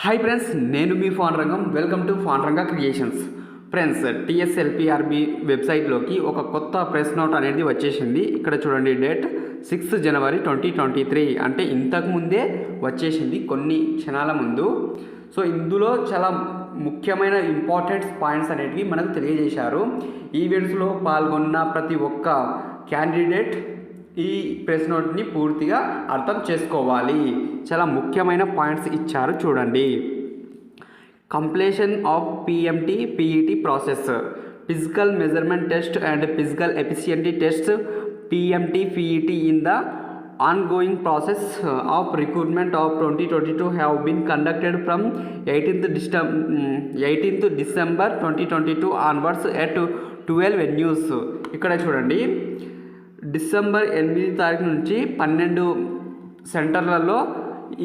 Hi friends, నేను మీ fan రంగం. Welcome to fan రంగ క్రియేషన్స్. ఫ్రెండ్స్, టీఎస్ఎల్పిఆర్బి వెబ్సైట్లోకి ఒక కొత్త ప్రెస్ నోట్ అనేది వచ్చేసింది. ఇక్కడ చూడండి, డేట్ 6 జనవరి 2023, అంటే ఇంతకుముందే వచ్చేసింది, కొన్ని క్షణాల ముందు. సో ఇందులో చాలా ముఖ్యమైన ఇంపార్టెంట్ పాయింట్స్ అనేటివి మనకు తెలియజేశారు. ఈవెంట్స్లో పాల్గొన్న ప్రతి ఒక్క క్యాండిడేట్ ఈ ప్రెస్ నోట్ని పూర్తిగా అర్థం చేసుకోవాలి. చాలా ముఖ్యమైన పాయింట్స్ ఇచ్చారు, చూడండి. Completion of PMT PET process, physical measurement test and physical efficiency test PMT PET in the ongoing process of recruitment of 2022 have been conducted from 18th December 2022 onwards at 12 venues. ఇక్కడ చూడండి, December 8 తారీఖు నుంచి 12 సెంటర్లలో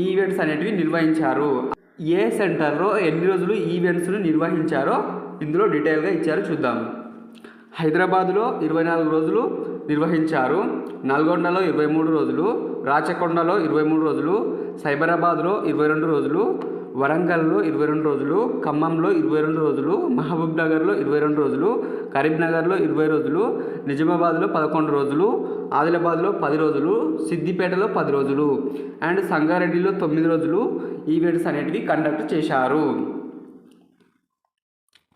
events అనేటివి నిర్వహించారు. ఏ సెంటర్లో ఎన్ని రోజులు ఈవెంట్స్ను నిర్వహించారో ఇందులో డీటెయిల్గా ఇచ్చారు, చూద్దాం. హైదరాబాద్లో 24 రోజులు నిర్వహించారు, నల్గొండలో 23 రోజులు, రాచకొండలో 23 రోజులు, సైబరాబాద్లో 22 రోజులు, వరంగల్లో 22 రోజులు, ఖమ్మంలో 22 రోజులు, మహబూబ్నగర్లో 22 రోజులు, కరీంనగర్లో 20 రోజులు, నిజామాబాద్లో 11 రోజులు, ఆదిలాబాద్లో 10 రోజులు, సిద్దిపేటలో 10 రోజులు అండ్ సంగారెడ్డిలో 9 రోజులు ఈవెంట్స్ అనేటివి కండక్ట్ చేశారు.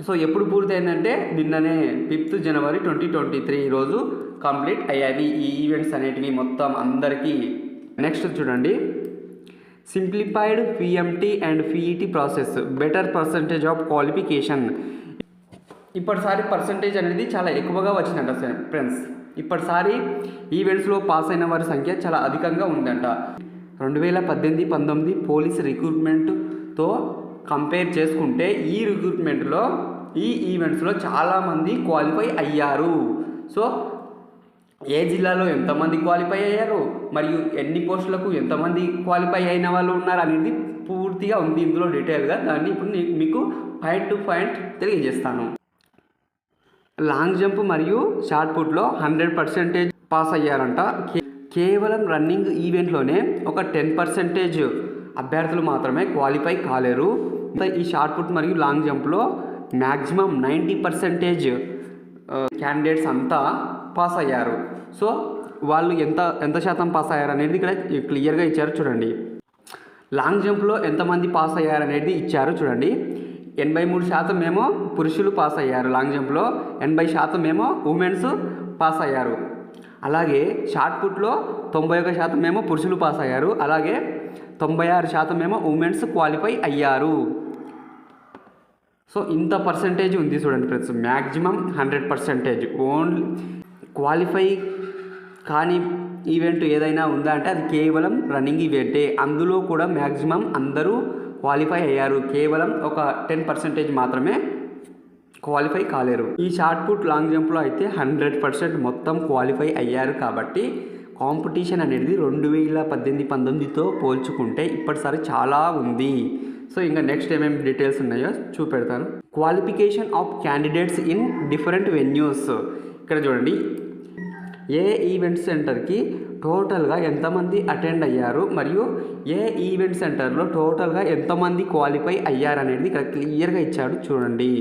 సో ఎప్పుడు పూర్తయిందంటే నిన్ననే 5 జనవరి 2023 రోజు కంప్లీట్ అయ్యాయి ఈ ఈవెంట్స్ అనేటివి మొత్తం అందరికీ. నెక్స్ట్ చూడండి, simplified PMT and PET process, better percentage of qualification. ఇప్పటిసారి పర్సంటేజ్ అనేది చాలా ఎక్కువగా వచ్చిందంట ఫ్రెండ్స్. ఇప్పటిసారి ఈవెంట్స్లో పాస్ అయిన వారి సంఖ్య చాలా అధికంగా ఉందంట. 2018-19 పోలీస్ రిక్రూట్మెంట్తో కంపేర్ చేసుకుంటే ఈ రిక్రూట్మెంట్లో ఈ ఈవెంట్స్లో చాలామంది క్వాలిఫై అయ్యారు. సో ఏ జిల్లాలో ఎంతమంది క్వాలిఫై అయ్యారు మరియు ఎన్ని పోస్టులకు ఎంతమంది క్వాలిఫై అయిన వాళ్ళు ఉన్నారు అనేది పూర్తిగా ఉంది ఇందులో డీటెయిల్గా. దాన్ని ఇప్పుడు మీకు పాయింట్ టు పాయింట్ తెలియజేస్తాను. లాంగ్ జంప్ మరియు షార్ట్ పుట్లో 100% పాస్ అయ్యారంట. కేవలం రన్నింగ్ ఈవెంట్లోనే ఒక 10% అభ్యర్థులు మాత్రమే క్వాలిఫై కాలేరు. ఈ షార్ట్ పుట్ మరియు లాంగ్ జంప్లో మ్యాక్సిమం 90% క్యాండిడేట్స్ అంతా పాస్ అయ్యారు. సో వాళ్ళు ఎంత శాతం పాస్ అయ్యారు అనేది ఇక్కడ క్లియర్గా ఇచ్చారు, చూడండి. లాంగ్ జంప్లో ఎంతమంది పాస్ అయ్యారు అనేది ఇచ్చారు, చూడండి. 83% ఏమో పురుషులు పాస్ అయ్యారు లాంగ్ జంప్లో, 80% ఏమో ఉమెన్స్ పాస్ అయ్యారు. అలాగే షార్ట్ పుట్లో 91% ఏమో పురుషులు పాస్ అయ్యారు, అలాగే 96% ఏమో ఉమెన్స్ క్వాలిఫై అయ్యారు. సో ఇంత పర్సంటేజ్ ఉంది చూడండి ఫ్రెండ్స్. మ్యాక్సిమం 100%. ఓన్లీ క్వాలిఫై కాని ఈవెంట్ ఏదైనా ఉందా అంటే అది కేవలం రన్నింగ్ ఈవెంటే. అందులో కూడా మ్యాక్సిమం అందరూ క్వాలిఫై అయ్యారు, కేవలం ఒక 10% మాత్రమే క్వాలిఫై కాలేరు. ఈ షార్ట్ పుట్ లాంగ్ జంప్లో అయితే 100% మొత్తం క్వాలిఫై అయ్యారు. కాబట్టి కాంపిటీషన్ అనేది 2018-19తో పోల్చుకుంటే ఇప్పటిసారి చాలా ఉంది. సో ఇంకా నెక్స్ట్ ఏమేమి డీటెయిల్స్ ఉన్నాయో చూపెడతాను. Qualification of candidates in different venues. ఇక్కడ చూడండి, ఏ ఈవెంట్ సెంటర్కి టోటల్గా ఎంతమంది అటెండ్ అయ్యారు మరియు ఏ ఈవెంట్ సెంటర్లో టోటల్గా ఎంతమంది క్వాలిఫై అయ్యారనేది ఇక్కడ క్లియర్గా ఇచ్చాడు, చూడండి.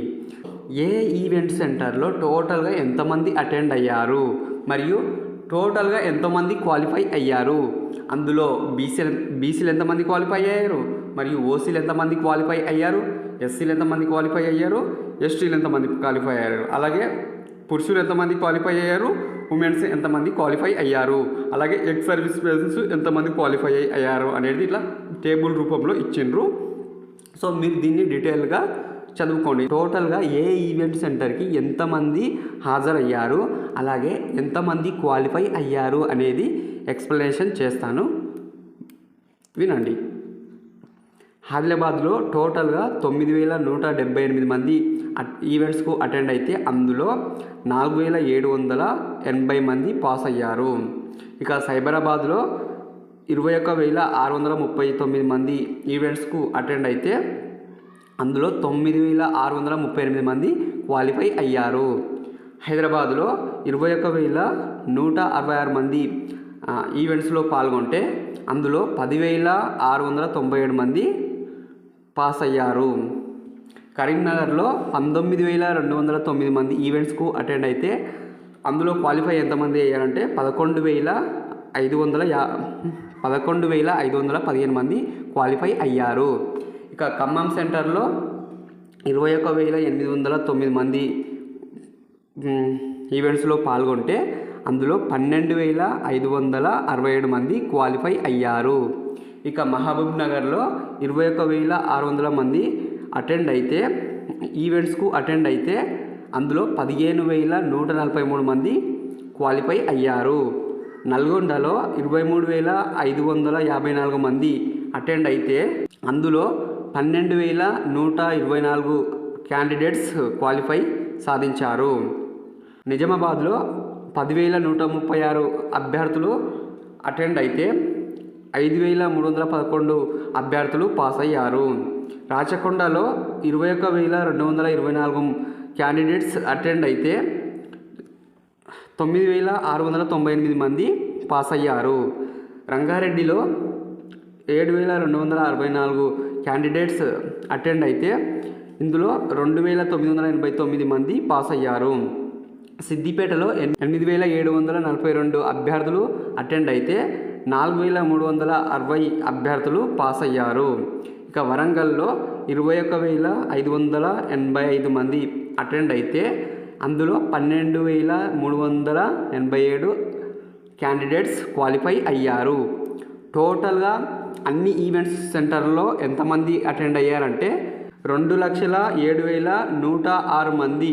ఏ ఈవెంట్ సెంటర్లో టోటల్గా ఎంతమంది అటెండ్ అయ్యారు మరియు టోటల్గా ఎంతమంది క్వాలిఫై అయ్యారు, అందులో బీసీలు ఎంతమంది క్వాలిఫై అయ్యారు మరియు ఓసీలు ఎంతమంది క్వాలిఫై అయ్యారు, ఎస్సీలు ఎంతమంది క్వాలిఫై అయ్యారు, ఎస్టీలు ఎంతమంది క్వాలిఫై అయ్యారు, అలాగే పురుషులు ఎంతమంది క్వాలిఫై అయ్యారు, ఉమెన్స్ ఎంతమంది క్వాలిఫై అయ్యారు, అలాగే ఎక్స్ సర్వీస్ పర్సన్స్ ఎంతమంది క్వాలిఫై అయ్యారు అనేది ఇట్లా టేబుల్ రూపంలో ఇచ్చిండ్రు. సో మీరు దీన్ని డీటెయిల్గా చదువుకోండి. టోటల్గా ఏ ఈవెంట్ సెంటర్కి ఎంతమంది హాజరయ్యారు అలాగే ఎంతమంది క్వాలిఫై అయ్యారు అనేది ఎక్స్ప్లెనేషన్ చేస్తాను, వినండి. ఆదిలాబాద్లో టోటల్గా 9,178 మంది ఈవెంట్స్కు అటెండ్ అయితే అందులో 4,780 మంది పాస్ అయ్యారు. ఇక సైబరాబాద్లో 21,639 మంది ఈవెంట్స్కు అటెండ్ అయితే అందులో 9,638 మంది క్వాలిఫై అయ్యారు. హైదరాబాద్లో 21,166 మంది ఈవెంట్స్లో పాల్గొంటే అందులో 10,697 మంది పాస్ అయ్యారు. కరీంనగర్లో 19,209 మంది ఈవెంట్స్కు అటెండ్ అయితే అందులో క్వాలిఫై ఎంతమంది అయ్యారంటే 11,515 మంది క్వాలిఫై అయ్యారు. ఇక ఖమ్మం సెంటర్లో 21,809 మంది ఈవెంట్స్లో పాల్గొంటే అందులో 12,567 మంది క్వాలిఫై అయ్యారు. ఇక మహబూబ్ నగర్లో 21,600 మంది ఈవెంట్స్కు అటెండ్ అయితే అందులో 15,143 మంది క్వాలిఫై అయ్యారు. నల్గొండలో 23,554 మంది అటెండ్ అయితే అందులో 12,124 క్యాండిడేట్స్ క్వాలిఫై సాధించారు. నిజామాబాద్లో 10,136 అభ్యర్థులు అటెండ్ అయితే 5,311 అభ్యర్థులు పాస్ అయ్యారు. రాచకొండలో 21,224 క్యాండిడేట్స్ అటెండ్ అయితే 9,698 మంది పాస్ అయ్యారు. రంగారెడ్డిలో 7,264 క్యాండిడేట్స్ అటెండ్ అయితే ఇందులో 2,989 మంది పాస్ అయ్యారు. సిద్దిపేటలో 8,742 అభ్యర్థులు అటెండ్ అయితే 4,360 అభ్యర్థులు పాస్ అయ్యారు. ఇక వరంగల్లో 21,585 మంది అటెండ్ అయితే అందులో 12,387 క్యాండిడేట్స్ క్వాలిఫై అయ్యారు. టోటల్గా అన్ని ఈవెంట్స్ సెంటర్లో ఎంతమంది అటెండ్ అయ్యారంటే 2,07,106 మంది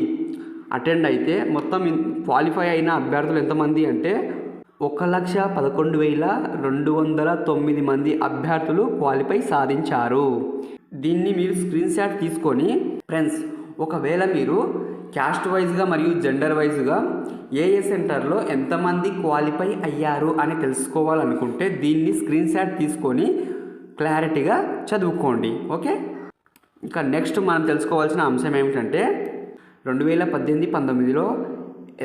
అటెండ్ అయితే మొత్తం క్వాలిఫై అయిన అభ్యర్థులు ఎంతమంది అంటే 1,11,209 మంది అభ్యర్థులు క్వాలిఫై సాధించారు. దీన్ని మీరు స్క్రీన్ షాట్ తీసుకొని ఫ్రెండ్స్, ఒకవేళ మీరు క్యాస్ట్ వైజ్గా మరియు జెండర్ వైజ్గా ఏ సెంటర్లో ఎంతమంది క్వాలిఫై అయ్యారు అని తెలుసుకోవాలనుకుంటే దీన్ని స్క్రీన్ షాట్ తీసుకొని క్లారిటీగా చదువుకోండి. ఓకే, ఇంకా నెక్స్ట్ మనం తెలుసుకోవాల్సిన అంశం ఏమిటంటే 2018-19లో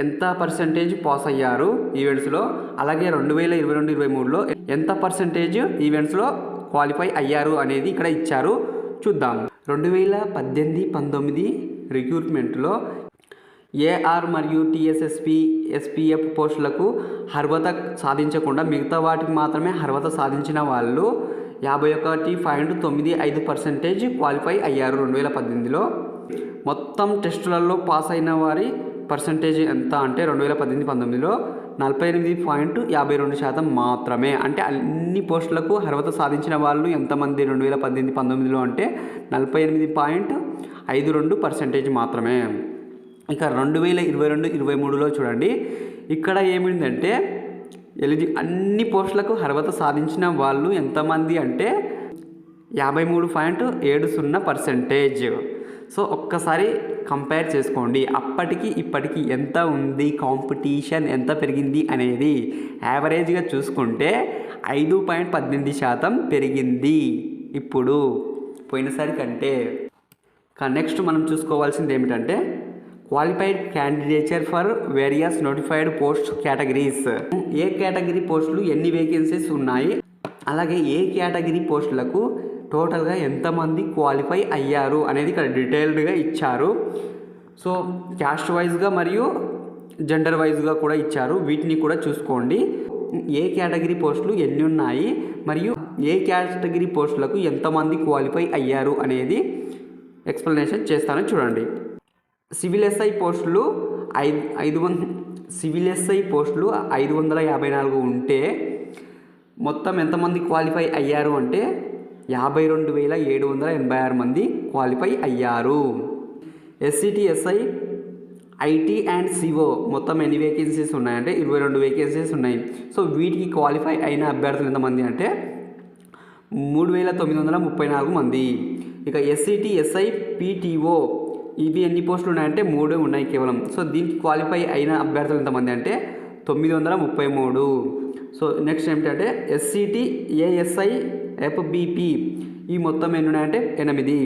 ఎంత పర్సెంటేజ్ పాస్ అయ్యారు ఈవెంట్స్లో, అలాగే 2022-23లో ఎంత పర్సెంటేజ్ ఈవెంట్స్లో క్వాలిఫై అయ్యారు అనేది ఇక్కడ ఇచ్చారు. చూద్దాం. 2018-19 రిక్రూట్మెంట్లో ఏఆర్ మరియు టీఎస్ఎస్పీ ఎస్పీఎఫ్ పోస్టులకు అర్హత సాధించకుండా మిగతా వాటికి మాత్రమే అర్హత సాధించిన వాళ్ళు 51.95% క్వాలిఫై అయ్యారు 2018లో. మొత్తం టెస్టులలో పాస్ అయిన వారి పర్సంటేజ్ ఎంత అంటే 2018-19లో 48.52% మాత్రమే. అంటే అన్ని పోస్టులకు అర్హత సాధించిన వాళ్ళు ఎంతమంది 2018-19లో అంటే 48.52% మాత్రమే. ఇక 2022-23లో చూడండి, ఇక్కడ ఏమిందంటే అన్ని పోస్టులకు అర్హత సాధించిన వాళ్ళు ఎంతమంది అంటే 53.70%. సో ఒక్కసారి కంపేర్ చేసుకోండి, అప్పటికి ఇప్పటికి ఎంత ఉంది, కాంపిటీషన్ ఎంత పెరిగింది అనేది. యావరేజ్గా చూసుకుంటే 5.18% పెరిగింది ఇప్పుడు పోయినసారి కంటే. నెక్స్ట్ మనం చూసుకోవాల్సింది ఏమిటంటే qualified candidature for various notified post categories. A category పోస్టులు ఎన్ని వేకెన్సీస్ ఉన్నాయి, అలాగే ఏ కేటగిరీ పోస్టులకు టోటల్గా ఎంతమంది క్వాలిఫై అయ్యారు అనేది ఇక్కడ డీటెయిల్డ్గా ఇచ్చారు. సో క్యాస్ట్ వైజ్గా మరియు జెండర్ వైజ్గా కూడా ఇచ్చారు. వీటిని కూడా చూసుకోండి. ఏ కేటగిరీ పోస్టులు ఎన్ని ఉన్నాయి మరియు ఏ కేటగిరీ పోస్టులకు ఎంతమంది క్వాలిఫై అయ్యారు అనేది ఎక్స్ప్లెనేషన్ చేస్తాను చూడండి. సివిల్ ఎస్ఐ పోస్టులు 554 ఉంటే మొత్తం ఎంతమంది క్వాలిఫై అయ్యారు అంటే 52,786 మంది క్వాలిఫై అయ్యారు. SCT SI IT and CO మొత్తం ఎన్ని వేకెన్సీస్ ఉన్నాయంటే 22 వేకెన్సీస్ ఉన్నాయి. సో వీటికి క్వాలిఫై అయిన అభ్యర్థులు ఎంతమంది అంటే 3,934 మంది. ఇక ఎస్సిటి ఎస్ఐ పీటీఓ ఇవి ఎన్ని పోస్టులు ఉన్నాయంటే 3 ఉన్నాయి కేవలం. సో దీనికి క్వాలిఫై అయిన అభ్యర్థులు ఎంతమంది అంటే 933. సో నెక్స్ట్ ఏమిటంటే ఎస్సిటి ఏఎస్ఐ ఎఫ్బిపి ఈ మొత్తం ఎన్ని ఉన్నాయంటే 8.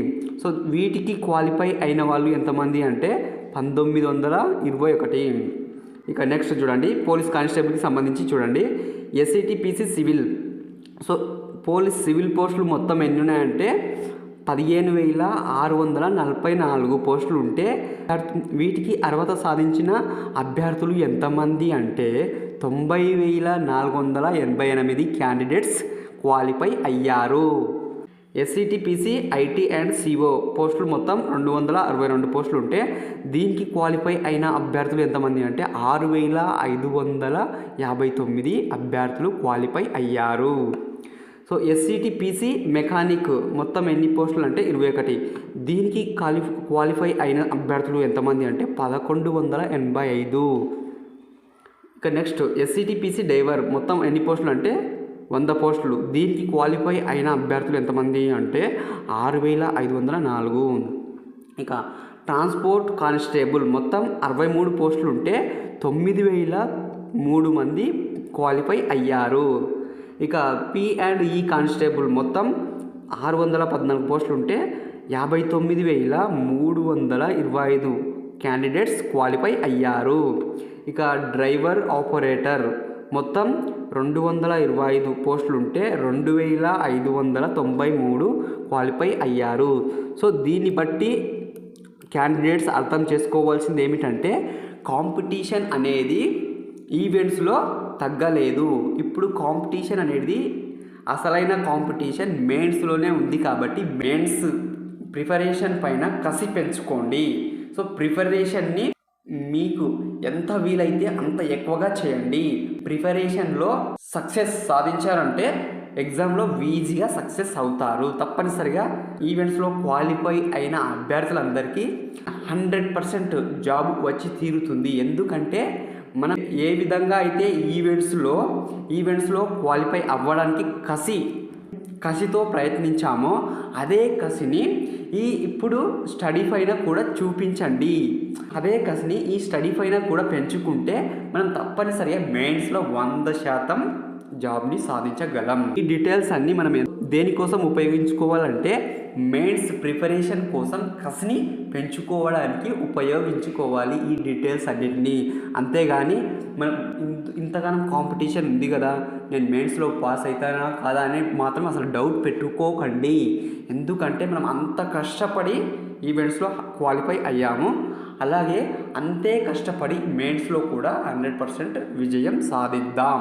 సో వీటికి క్వాలిఫై అయిన వాళ్ళు ఎంతమంది అంటే 1921. ఇక నెక్స్ట్ చూడండి, పోలీస్ కానిస్టేబుల్కి సంబంధించి చూడండి, SCT PC civil. So police civil పోస్టులు మొత్తం ఎన్ని ఉన్నాయంటే 15,644 పోస్టులు ఉంటే వీటికి అర్హత సాధించిన అభ్యర్థులు ఎంతమంది అంటే 90,488 క్యాండిడేట్స్ క్వాలిఫై అయ్యారు. ఎస్సీటీపీసీ ఐటీ అండ్ సిఓ పోస్టులు మొత్తం 262 పోస్టులు ఉంటే దీనికి క్వాలిఫై అయిన అభ్యర్థులు ఎంతమంది అంటే 6,559 అభ్యర్థులు క్వాలిఫై అయ్యారు. సో ఎస్సీటీపీసీ మెకానిక్ మొత్తం ఎన్ని పోస్టులు అంటే 21. దీనికి క్వాలిఫై అయిన అభ్యర్థులు ఎంతమంది అంటే 1,185. ఇక నెక్స్ట్ ఎస్సీటీపీసీ డ్రైవర్ మొత్తం ఎన్ని పోస్టులు అంటే 100 పోస్టులు. దీనికి క్వాలిఫై అయిన అభ్యర్థులు ఎంతమంది అంటే 6,504. ఇక ట్రాన్స్పోర్ట్ కానిస్టేబుల్ మొత్తం 63 పోస్టులు ఉంటే 9,003 మంది క్వాలిఫై అయ్యారు. ఇక P&E కానిస్టేబుల్ మొత్తం 614 పోస్టులు ఉంటే 59,325 క్యాండిడేట్స్ క్వాలిఫై అయ్యారు. ఇక డ్రైవర్ ఆపరేటర్ మొత్తం 225 పోస్టులు ఉంటే 2,593 క్వాలిఫై అయ్యారు. సో దీన్ని బట్టి క్యాండిడేట్స్ అర్థం చేసుకోవాల్సింది ఏమిటంటే కాంపిటీషన్ అనేది ఈవెంట్స్లో తగ్గలేదు. ఇప్పుడు కాంపిటీషన్ అనేది అసలైన కాంపిటీషన్ మెయిన్స్లోనే ఉంది కాబట్టి మెయిన్స్ ప్రిపరేషన్ పైన కసి పెంచుకోండి. సో ప్రిపరేషన్ని మీకు ఎంత వీలైతే అంత ఎక్కువగా చేయండి. ప్రిపరేషన్లో సక్సెస్ సాధించారంటే ఎగ్జామ్లో ఈజీగా సక్సెస్ అవుతారు. తప్పనిసరిగా ఈవెంట్స్లో క్వాలిఫై అయిన అభ్యర్థులందరికీ 100% జాబ్ వచ్చి తీరుతుంది. ఎందుకంటే మనం ఏ విధంగా అయితే ఈవెంట్స్లో క్వాలిఫై అవ్వడానికి కసితో ప్రయత్నించామో అదే కసిని ఇప్పుడు స్టడీ పైన కూడా చూపించండి. అదే కసిని ఈ స్టడీ పైన కూడా పెంచుకుంటే మనం తప్పనిసరిగా మెయిన్స్లో 100% జాబ్ని సాధించగలం. ఈ డీటెయిల్స్ అన్నీ మనం దేనికోసం ఉపయోగించుకోవాలంటే మెయిన్స్ ప్రిపరేషన్ కోసం కసిని పెంచుకోవడానికి ఉపయోగించుకోవాలి ఈ డీటెయిల్స్ అన్నింటినీ. అంతేగాని మనం ఇంతగానో కాంపిటీషన్ ఉంది కదా, నేను మెయిన్స్లో పాస్ అవుతానా కాదా అని మాత్రం అసలు డౌట్ పెట్టుకోకండి. ఎందుకంటే మనం అంత కష్టపడి ఈవెంట్స్లో క్వాలిఫై అయ్యాము. అలాగే అంతే కష్టపడి మెయిన్స్లో కూడా 100% విజయం సాధిద్దాం.